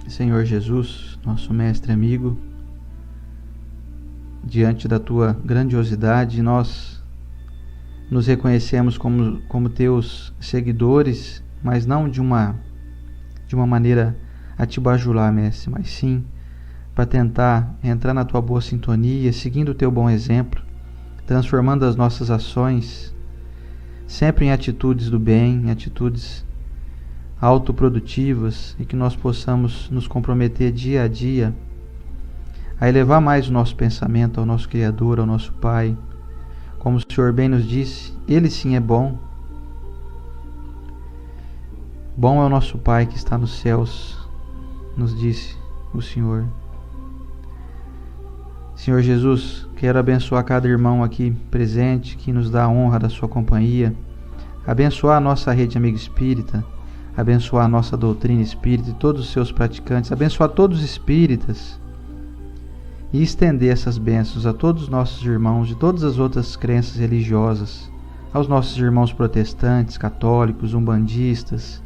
Senhor Jesus, nosso mestre amigo, diante da tua grandiosidade, nós nos reconhecemos como teus seguidores, mas não de uma maneira a te bajular, mestre, mas sim para tentar entrar na tua boa sintonia, seguindo o teu bom exemplo, transformando as nossas ações sempre em atitudes do bem, em atitudes autoprodutivas, e que nós possamos nos comprometer dia a dia a elevar mais o nosso pensamento ao nosso Criador, ao nosso Pai. Como o Senhor bem nos disse, Ele sim é bom. Bom é o nosso Pai que está nos céus, nos disse o Senhor. Senhor Jesus, quero abençoar cada irmão aqui presente, que nos dá a honra da sua companhia, abençoar a nossa rede amiga espírita, abençoar a nossa doutrina espírita e todos os seus praticantes, abençoar todos os espíritas e estender essas bênçãos a todos os nossos irmãos de todas as outras crenças religiosas, aos nossos irmãos protestantes, católicos, umbandistas,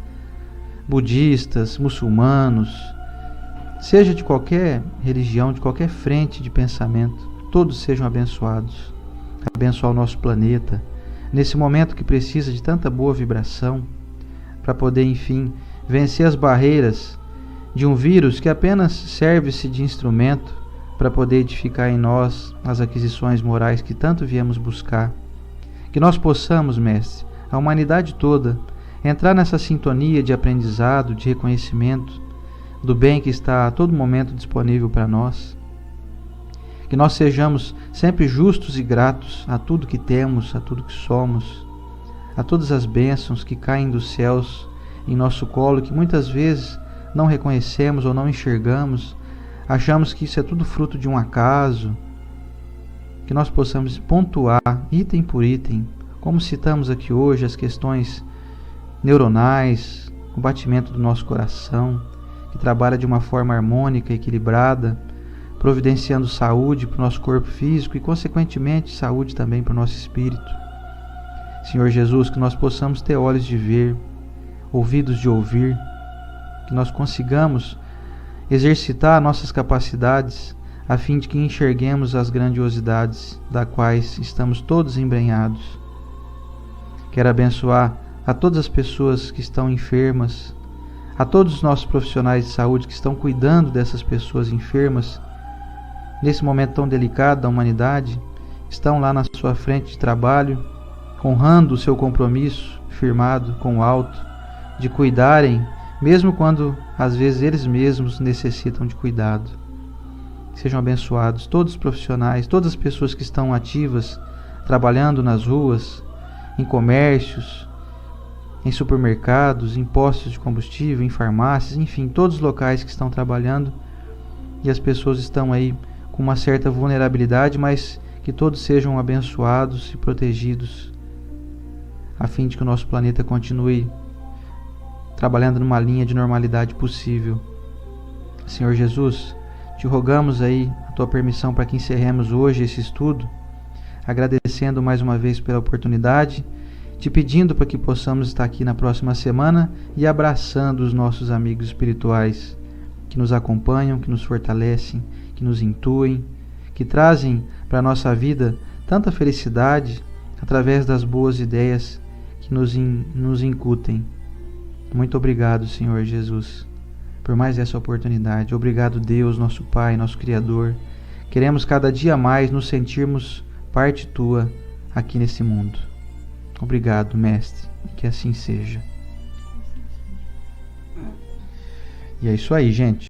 budistas, muçulmanos, seja de qualquer religião, de qualquer frente de pensamento, todos sejam abençoados. Abençoar o nosso planeta, nesse momento que precisa de tanta boa vibração, para poder, enfim, vencer as barreiras de um vírus que apenas serve-se de instrumento para poder edificar em nós as aquisições morais que tanto viemos buscar. Que nós possamos, Mestre, a humanidade toda, entrar nessa sintonia de aprendizado, de reconhecimento do bem que está a todo momento disponível para nós. Que nós sejamos sempre justos e gratos a tudo que temos, a tudo que somos, a todas as bênçãos que caem dos céus em nosso colo, que muitas vezes não reconhecemos ou não enxergamos, achamos que isso é tudo fruto de um acaso. Que nós possamos pontuar item por item, como citamos aqui hoje, as questões neuronais, o batimento do nosso coração, que trabalha de uma forma harmônica e equilibrada, providenciando saúde para o nosso corpo físico e, consequentemente, saúde também para o nosso espírito. Senhor Jesus, que nós possamos ter olhos de ver, ouvidos de ouvir, que nós consigamos exercitar nossas capacidades a fim de que enxerguemos as grandiosidades das quais estamos todos embrenhados. Quero abençoar a todas as pessoas que estão enfermas, a todos os nossos profissionais de saúde que estão cuidando dessas pessoas enfermas, nesse momento tão delicado da humanidade, estão lá na sua frente de trabalho, honrando o seu compromisso firmado com o alto, de cuidarem, mesmo quando às vezes eles mesmos necessitam de cuidado. Sejam abençoados todos os profissionais, todas as pessoas que estão ativas, trabalhando nas ruas, em comércios, em supermercados, em postos de combustível, em farmácias, enfim, todos os locais que estão trabalhando, e as pessoas estão aí com uma certa vulnerabilidade, mas que todos sejam abençoados e protegidos, a fim de que o nosso planeta continue trabalhando numa linha de normalidade possível. Senhor Jesus, te rogamos aí a tua permissão para que encerremos hoje esse estudo, agradecendo mais uma vez pela oportunidade, te pedindo para que possamos estar aqui na próxima semana e abraçando os nossos amigos espirituais que nos acompanham, que nos fortalecem, que nos intuem, que trazem para a nossa vida tanta felicidade através das boas ideias que nos incutem. Muito obrigado, Senhor Jesus, por mais essa oportunidade. Obrigado, Deus, nosso Pai, nosso Criador. Queremos cada dia mais nos sentirmos parte tua aqui nesse mundo. Obrigado, Mestre, que assim seja. E é isso aí, gente.